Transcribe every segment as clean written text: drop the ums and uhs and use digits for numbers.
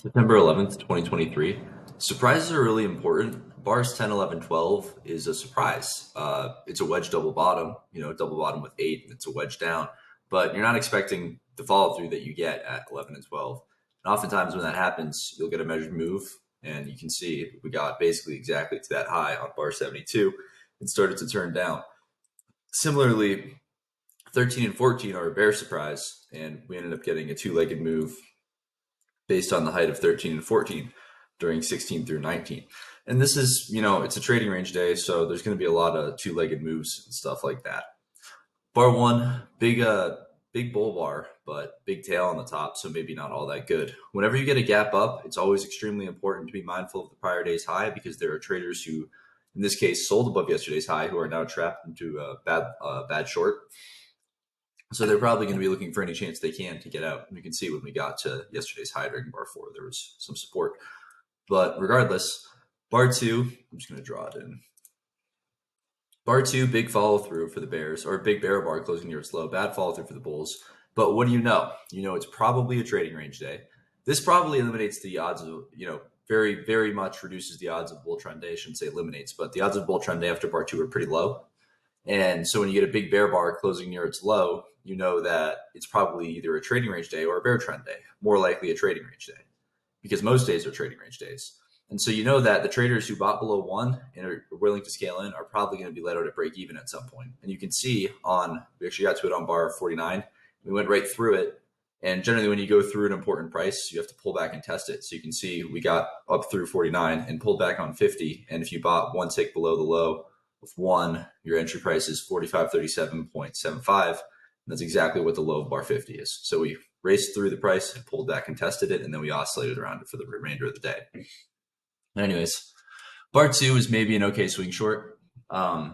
September 11th, 2023. Surprises are really important. Bars 10, 11, 12 is a surprise. It's a wedge double bottom, double bottom with 8, and it's a wedge down. But you're not expecting the follow through that you get at 11 and 12. And oftentimes when that happens, you'll get a measured move, and you can see we got basically exactly to that high on bar 72 and started to turn down. Similarly, 13 and 14 are a bear surprise, and we ended up getting a two-legged move based on the height of 13 and 14 during 16 through 19. And this is, it's a trading range day, so there's going to be a lot of two-legged moves and stuff like that. Bar one, big bull bar, but big tail on the top, so maybe not all that good. Whenever you get a gap up, it's always extremely important to be mindful of the prior day's high, because there are traders who, in this case, sold above yesterday's high, who are now trapped into a bad short. So they're probably going to be looking for any chance they can to get out. And you can see when we got to yesterday's high during bar 4, there was some support. But regardless, bar 2, I'm just going to draw it in. Bar 2, big follow through for the bears, or big bear bar closing near its low, bad follow through for the bulls. But what do you know? It's probably a trading range day. This probably eliminates the odds of, very, very much reduces the odds of bull trend day. I shouldn't say eliminates, but the odds of bull trend day after bar 2 are pretty low. And so when you get a big bear bar closing near its low, you know that it's probably either a trading range day or a bear trend day, more likely a trading range day, because most days are trading range days. And so you know that the traders who bought below 1 and are willing to scale in are probably going to be let out at break even at some point. And you can see we actually got to it on bar 49. We went right through it. And generally when you go through an important price, you have to pull back and test it. So you can see we got up through 49 and pulled back on 50. And if you bought one tick below the low of 1, your entry price is 4537.75. That's exactly what the low of bar 50 is. So we raced through the price and pulled back and tested it, and then we oscillated around it for the remainder of the day. Anyways, bar 2 is maybe an okay swing short. We're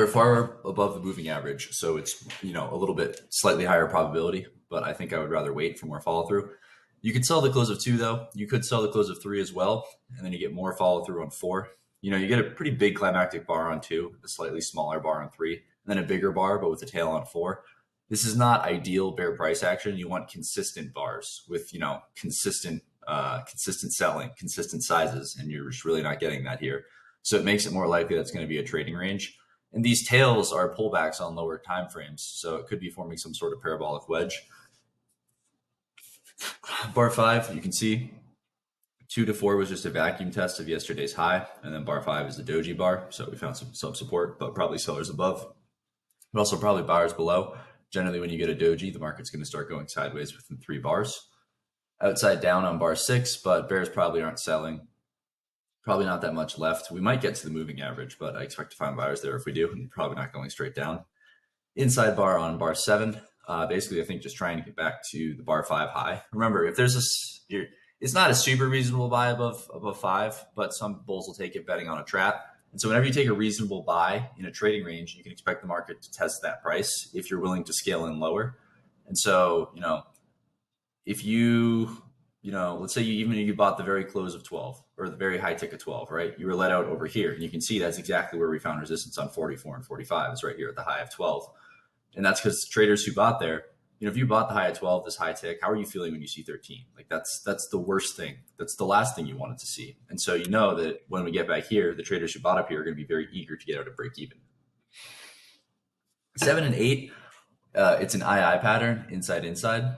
far above the moving average, so it's a little bit slightly higher probability, but I think I would rather wait for more follow through. You could sell the close of 2 though. You could sell the close of 3 as well, and then you get more follow through on 4. You get a pretty big climactic bar on 2, a slightly smaller bar on 3, and then a bigger bar, but with a tail on 4. This is not ideal bear price action. You want consistent bars with, consistent selling, consistent sizes, and you're just really not getting that here. So it makes it more likely that's going to be a trading range. And these tails are pullbacks on lower time frames, so it could be forming some sort of parabolic wedge. Bar 5, you can see 2 to 4 was just a vacuum test of yesterday's high, and then bar 5 is the doji bar, so we found some support, but probably sellers above, but also probably buyers below. Generally, when you get a doji, the market's going to start going sideways within 3 bars. Outside down on bar 6, but bears probably aren't selling. Probably not that much left. We might get to the moving average, but I expect to find buyers there if we do, and probably not going straight down. Inside bar on bar 7, basically I think just trying to get back to the bar 5 high. Remember, if there's it's not a super reasonable buy above 5, but some bulls will take it betting on a trap. And so whenever you take a reasonable buy in a trading range, you can expect the market to test that price if you're willing to scale in lower. And so, if let's say you bought the very close of 12 or the very high tick of 12, right? You were let out over here, and you can see that's exactly where we found resistance on 44 and 45 is right here at the high of 12. And that's because traders who bought there, if you bought the high of 12, this high tick, how are you feeling when you see 13? Like that's the worst thing. That's the last thing you wanted to see. And so you know that when we get back here, the traders who bought up here are going to be very eager to get out of break even. 7 and 8, it's an II pattern, inside.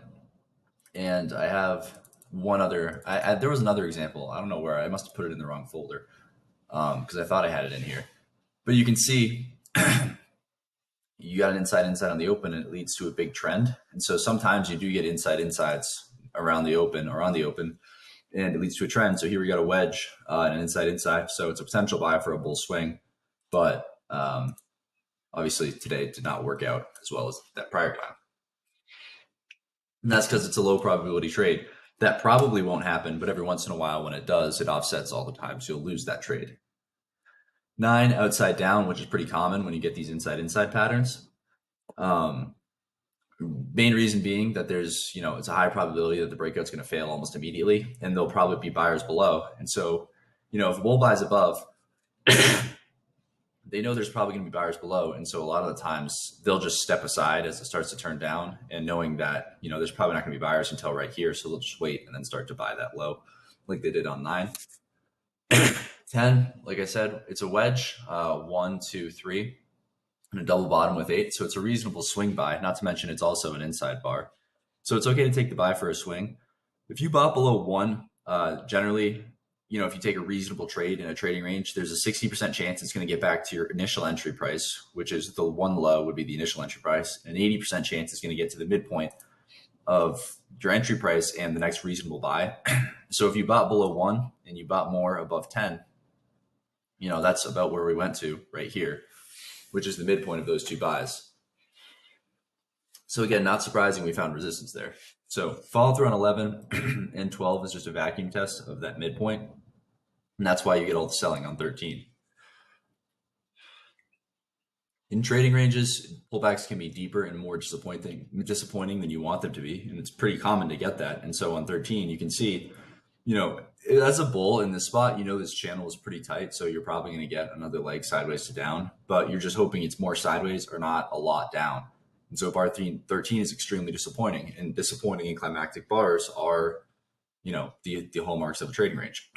And I have one other, there was another example. I don't know where, I must have put it in the wrong folder because I thought I had it in here. But you can see you got an inside on the open, and it leads to a big trend. And so sometimes you do get insides around the open or on the open, and it leads to a trend. So here we got a wedge and an inside. So it's a potential buy for a bull swing. But obviously today it did not work out as well as that prior time. And that's because it's a low probability trade. That probably won't happen, but every once in a while when it does, it offsets all the time. So you'll lose that trade. 9, outside down, which is pretty common when you get these inside patterns. Main reason being that there's, it's a high probability that the breakout's going to fail almost immediately, and there'll probably be buyers below. And so, if the bull buys above, they know there's probably going to be buyers below. And so a lot of the times they'll just step aside as it starts to turn down, and knowing that, there's probably not going to be buyers until right here. So they'll just wait and then start to buy that low like they did on 9. 10, like I said, it's a wedge, 1, 2, 3, and a double bottom with 8. So it's a reasonable swing buy, not to mention it's also an inside bar. So it's okay to take the buy for a swing. If you bought below 1, generally, if you take a reasonable trade in a trading range, there's a 60% chance it's going to get back to your initial entry price, which is the one low would be the initial entry price. And an 80% chance it's going to get to the midpoint of your entry price and the next reasonable buy. So if you bought below 1 and you bought more above 10, that's about where we went to right here, which is the midpoint of those two buys. So again, not surprising we found resistance there. So follow through on 11 and 12 is just a vacuum test of that midpoint. And that's why you get all the selling on 13. In trading ranges, pullbacks can be deeper and more disappointing than you want them to be. And it's pretty common to get that. And so on 13, you can see, as a bull in this spot, this channel is pretty tight. So you're probably going to get another leg sideways to down, but you're just hoping it's more sideways or not a lot down. And so bar 13 is extremely disappointing, and disappointing in climactic bars are, the hallmarks of a trading range.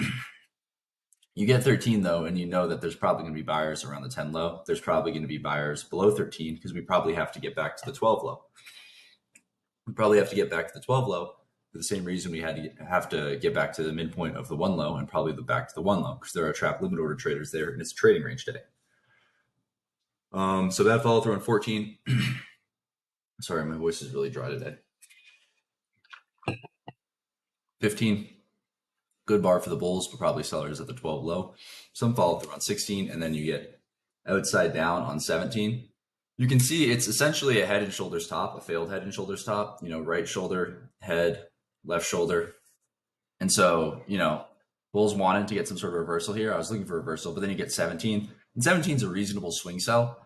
You get 13 though, and you know that there's probably going to be buyers around the 10 low. There's probably going to be buyers below 13 because we probably have to get back to the 12 low. We probably have to get back to the 12 low for the same reason we have to get back to the midpoint of the 1 low and probably back to the 1 low, because there are trap limit order traders there, and it's a trading range day. So that follow through on 14. Sorry, my voice is really dry today. 15, good bar for the bulls, but probably sellers at the 12 low. Some follow through on 16, and then you get outside down on 17. You can see it's essentially a head and shoulders top, a failed head and shoulders top, right shoulder, head, left shoulder. And so, bulls wanted to get some sort of reversal here. I was looking for reversal, but then you get 17. And 17 is a reasonable swing sell.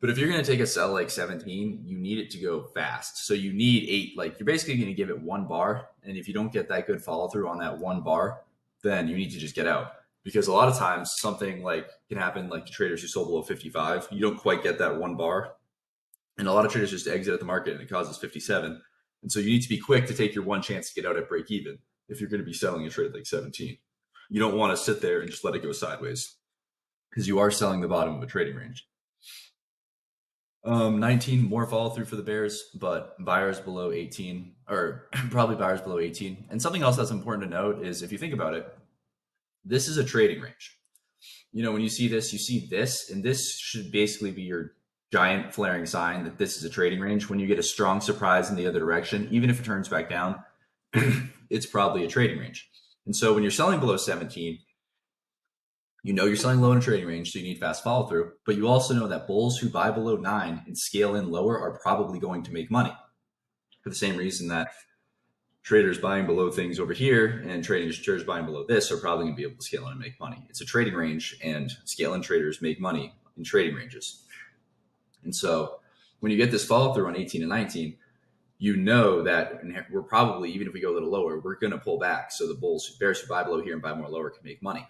But if you're going to take a sell like 17, you need it to go fast. So you need 8, like you're basically going to give it 1 bar. And if you don't get that good follow through on that 1 bar, then you need to just get out. Because a lot of times something like can happen, like the traders who sold below 55, you don't quite get that 1 bar. And a lot of traders just exit at the market and it causes 57. And so you need to be quick to take your one chance to get out at break even if you're going to be selling a trade like 17. You don't want to sit there and just let it go sideways, because you are selling the bottom of a trading range. 19, more follow through for the bears, but buyers below 18, or probably buyers below 18. And something else that's important to note is, if you think about it, this is a trading range. When you see this, and this should basically be your giant flaring sign that this is a trading range. When you get a strong surprise in the other direction, even if it turns back down, it's probably a trading range. And so when you're selling below 17, you're selling low in a trading range, so you need fast follow through. But you also know that bulls who buy below 9 and scale in lower are probably going to make money, for the same reason that traders buying below things over here and traders buying below this are probably going to be able to scale in and make money. It's a trading range, and scale in traders make money in trading ranges. And so when you get this follow through on 18 and 19, that we're probably, even if we go a little lower, we're going to pull back. So the bears who buy below here and buy more lower can make money.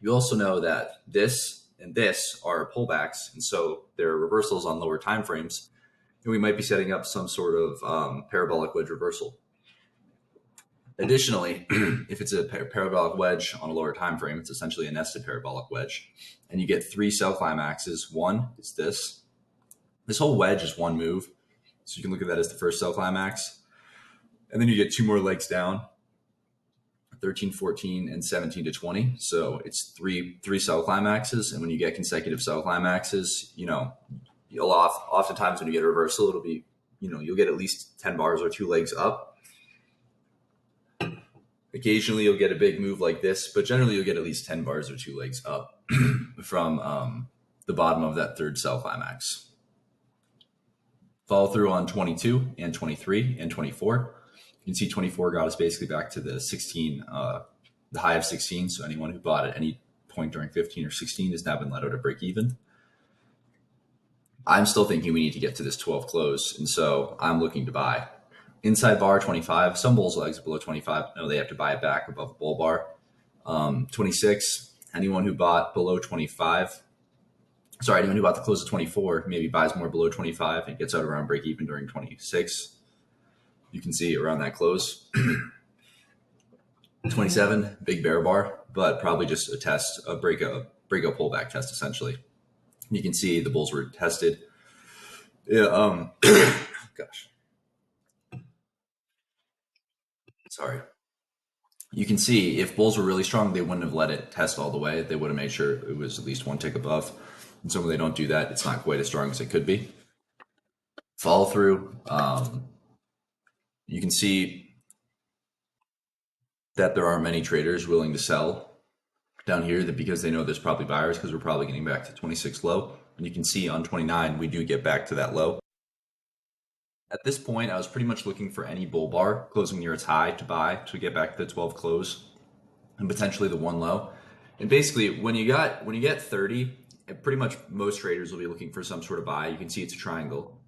You also know that this and this are pullbacks, and so there are reversals on lower time frames, and we might be setting up some sort of parabolic wedge reversal. Additionally, if it's a parabolic wedge on a lower time frame, it's essentially a nested parabolic wedge, and you get 3 sell climaxes. One is this. This whole wedge is 1 move, so you can look at that as the first sell climax, and then you get 2 more legs down. 13, 14, and 17 to 20. So it's three sell climaxes. And when you get consecutive sell climaxes, oftentimes when you get a reversal, it'll be, you'll get at least 10 bars or 2 legs up. Occasionally you'll get a big move like this, but generally you'll get at least 10 bars or 2 legs up from the bottom of that third sell climax. Follow through on 22 and 23 and 24. You can see 24 got us basically back to the 16, the high of 16. So anyone who bought at any point during 15 or 16 has now been let out at break even. I'm still thinking we need to get to this 12 close, and so I'm looking to buy. Inside bar 25, some bulls legs below 25. No, they have to buy it back above the bull bar. 26, anyone who bought below 25 Sorry, anyone who bought the close of 24 maybe buys more below 25 and gets out around break even during 26. You can see around that close. 27, big bear bar, but probably just a test, a breakout pullback test essentially. You can see the bulls were tested. Yeah, gosh. Sorry. You can see if bulls were really strong, they wouldn't have let it test all the way. They would have made sure it was at least one tick above. And so when they don't do that, it's not quite as strong as it could be. Follow through. You can see that there are many traders willing to sell down here that because they know there's probably buyers because we're probably getting back to 26 low. And you can see on 29, we do get back to that low. At this point, I was pretty much looking for any bull bar closing near its high to buy to get back to the 12 close and potentially the one low. And basically, when you get 30, pretty much most traders will be looking for some sort of buy. You can see it's a triangle.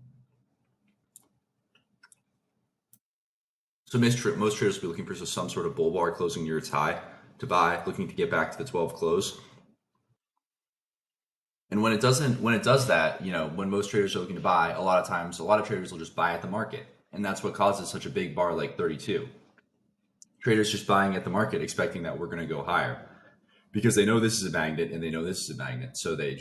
So most traders will be looking for some sort of bull bar closing near its high to buy, looking to get back to the 12 close. And when it does that, when most traders are looking to buy, a lot of times, a lot of traders will just buy at the market. And that's what causes such a big bar like 32. Traders just buying at the market, expecting that we're going to go higher because they know this is a magnet and they know this is a magnet. So they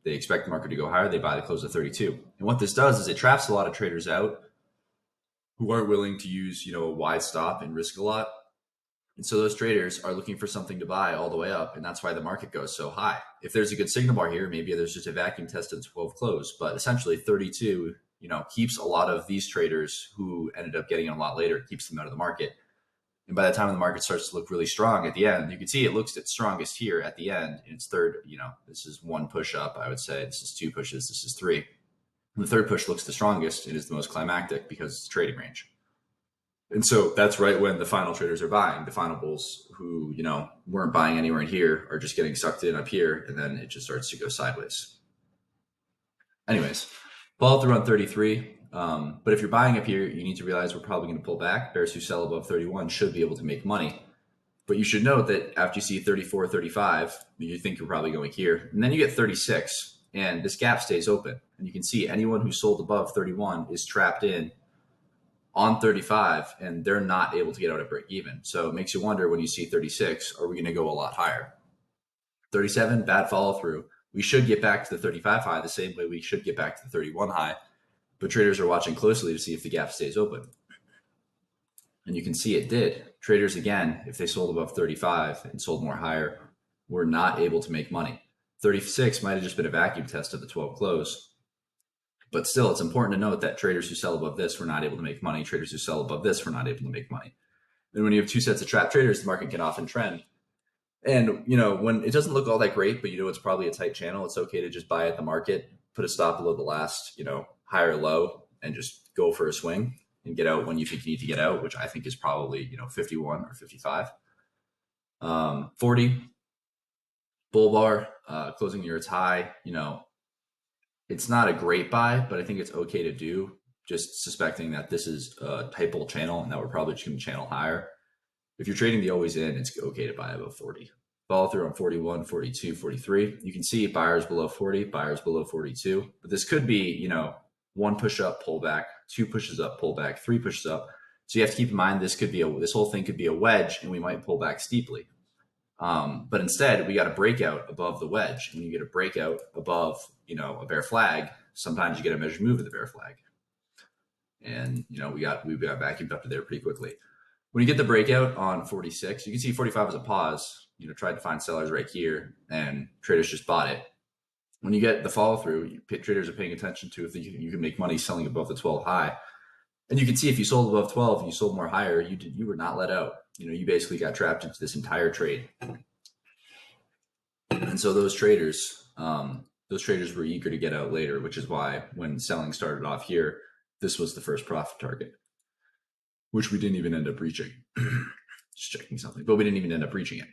expect the market to go higher. They buy the close of 32. And what this does is it traps a lot of traders out who aren't willing to use, a wide stop and risk a lot. And so those traders are looking for something to buy all the way up, and that's why the market goes so high. If there's a good signal bar here, maybe there's just a vacuum test at 12 close, but essentially 32, keeps a lot of these traders who ended up getting in a lot later, keeps them out of the market. And by the time the market starts to look really strong at the end, you can see it looks its strongest here at the end. In its third, this is one push up, I would say. This is two pushes, this is three. And the third push looks the strongest and is the most climactic because it's trading range. And so that's right when the final traders are buying. The final bulls who, weren't buying anywhere in here are just getting sucked in up here, and then it just starts to go sideways. Anyways, follow through on 33. But if you're buying up here, you need to realize we're probably going to pull back. Bears who sell above 31 should be able to make money. But you should note that after you see 34, 35, you think you're probably going here. And then you get 36, and this gap stays open. And you can see anyone who sold above 31 is trapped in on 35, and they're not able to get out at break even. So it makes you wonder when you see 36, are we going to go a lot higher? 37, bad follow through. We should get back to the 35 high the same way we should get back to the 31 high, but traders are watching closely to see if the gap stays open. And you can see it did. Traders, again, if they sold above 35 and sold more higher, were not able to make money. 36 might have just been a vacuum test of the 12 close. But still, it's important to note that traders who sell above this were not able to make money. Traders who sell above this were not able to make money. And when you have two sets of trap traders, the market can often trend. And, when it doesn't look all that great, but it's probably a tight channel, it's okay to just buy at the market, put a stop below the last, high or low, and just go for a swing and get out when you think you need to get out, which I think is probably, 51 or 55. 40, bull bar, closing near its high, it's not a great buy, but I think it's okay to do, just suspecting that this is a type bull channel and that we're probably just going to channel higher. If you're trading the always in, it's okay to buy above 40. Follow through on 41, 42, 43. You can see buyers below 40, buyers below 42. But this could be, one push up, pullback, two pushes up, pullback, three pushes up. So you have to keep in mind this whole thing could be a wedge, and we might pull back steeply. But instead, we got a breakout above the wedge. And you get a breakout above, a bear flag. Sometimes you get a measured move of the bear flag. And, we got vacuumed up to there pretty quickly. When you get the breakout on 46, you can see 45 was a pause, tried to find sellers right here, and traders just bought it. When you get the follow through, traders are paying attention to if you can make money selling above the 12 high. And you can see if you sold above 12 and you sold more higher, you were not let out. You basically got trapped into this entire trade. And so those traders were eager to get out later, which is why when selling started off here, this was the first profit target, which we didn't even end up reaching. Just checking something, but we didn't even end up reaching it.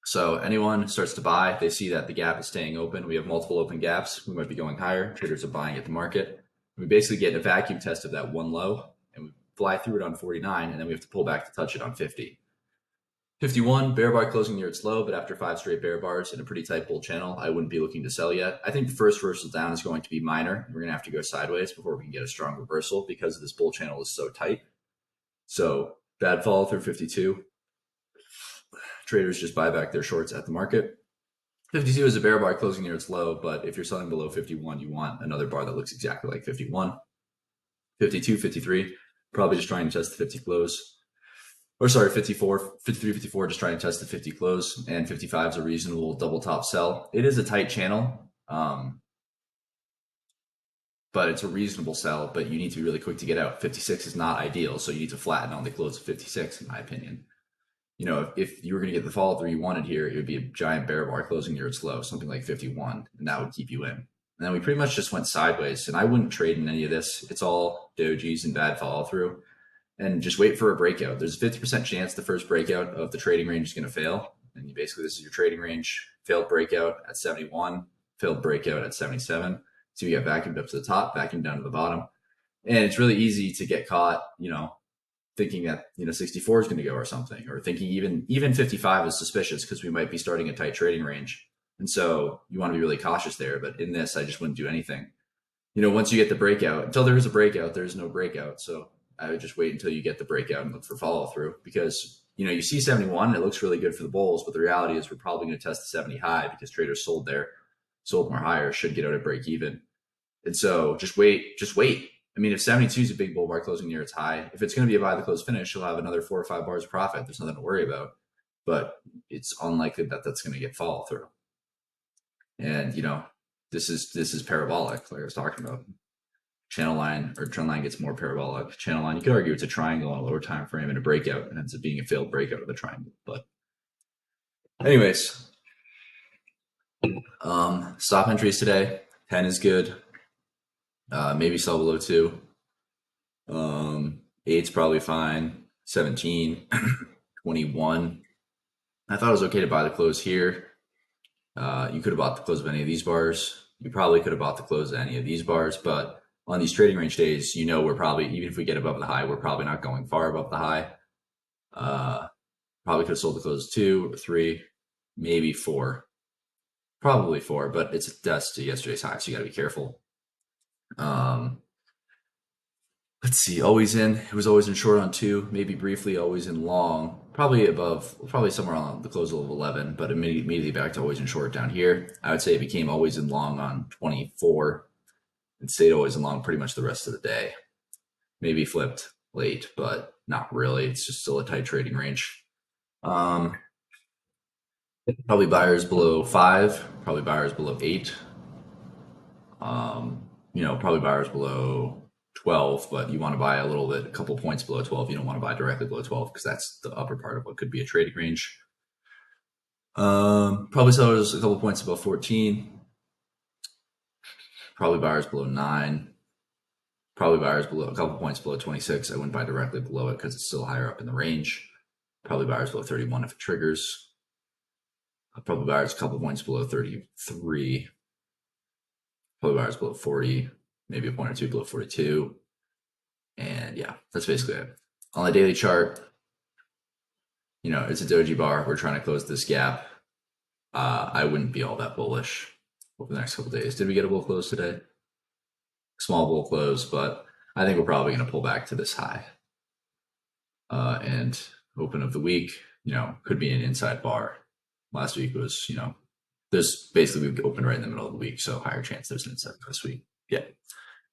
So anyone starts to buy, they see that the gap is staying open. We have multiple open gaps. We might be going higher. Traders are buying at the market. We basically get a vacuum test of that one low, and we fly through it on 49, and then we have to pull back to touch it on 50. 51, bear bar closing near its low, but after 5 straight bear bars in a pretty tight bull channel, I wouldn't be looking to sell yet. I think the first reversal down is going to be minor. We're going to have to go sideways before we can get a strong reversal because this bull channel is so tight. So bad follow through 52. Traders just buy back their shorts at the market. 52 is a bear bar closing near its low, but if you're selling below 51, you want another bar that looks exactly like 51. 52, 53, probably just trying to test the 50 close. Or sorry, 54, 53, 54, just trying to test the 50 close, and 55 is a reasonable double top sell. It is a tight channel, but it's a reasonable sell, but you need to be really quick to get out. 56 is not ideal, so you need to flatten on the close of 56, in my opinion. You know, if you were going to get the follow through you wanted here, it would be a giant bear bar closing near its low, something like 51, and that would keep you in. And then we pretty much just went sideways, and I wouldn't trade in any of this. It's all dojis and bad follow through. And just wait for a breakout. There's a 50% chance the first breakout of the trading range is going to fail. And you basically, this is your trading range. Failed breakout at 71, failed breakout at 77. So you get vacuumed up to the top, vacuumed down to the bottom. And it's really easy to get caught, you know, thinking that, you know, 64 is going to go or something, or thinking even 55 is suspicious because we might be starting a tight trading range. And so you want to be really cautious there. But in this, I just wouldn't do anything. You know, once you get the breakout, until there is a breakout, there's no breakout. So I would just wait until you get the breakout and look for follow through, because, you know, you see 71, it looks really good for the bulls, but the reality is we're probably going to test the 70 high because traders sold there, sold more higher, should get out at break even. And so just wait. I mean, if 72 is a big bull bar closing near its high, if it's going to be a buy the close finish, you'll have another 4 or 5 bars of profit. There's nothing to worry about, but it's unlikely that that's going to get follow through. And, you know, this is parabolic, like I was talking about. Channel line or trend line gets more parabolic. Channel line, you could argue it's a triangle on a lower time frame and a breakout, and ends up being a failed breakout of the triangle. But anyways, stop entries today. 10 is good. Maybe sell below 2. 8's probably fine. 17, 21. I thought it was okay to buy the close here. You could have bought the close of any of these bars. You probably could have bought the close of any of these bars, but on these trading range days, you know, we're probably, even if we get above the high, we're probably not going far above the high. Probably could have sold the close 2 or 3, maybe 4, probably 4, but it's a dust to yesterday's high, so you got to be careful. Let's see, always in. It was always in short on 2, maybe briefly always in long, probably above, probably somewhere on the close of 11, but immediately back to always in short down here. I would say it became always in long on 24. It stayed always in long pretty much the rest of the day. Maybe flipped late, but not really. It's just still a tight trading range. Probably buyers below 5, probably buyers below 8. You know, probably buyers below 12, but you want to buy a little bit, a couple points below 12. You don't want to buy directly below 12 because that's the upper part of what could be a trading range. Probably sellers a couple points above 14. Probably buyers below 9. Probably buyers below a couple points below 26. I wouldn't buy directly below it because it's still higher up in the range. Probably buyers below 31 if it triggers. Probably buyers a couple points below 33. Probably buyers below 40, maybe a point or two below 42. And yeah, that's basically it. On the daily chart, you know, it's a doji bar. We're trying to close this gap. I wouldn't be all that bullish over the next couple days. Did we get a bull close today? Small bull close, but I think we're probably going to pull back to this high. And open of the week, you know, could be an inside bar. Last week was, you know, there's basically we opened right in the middle of the week, so higher chance there's an inside this week. Yeah.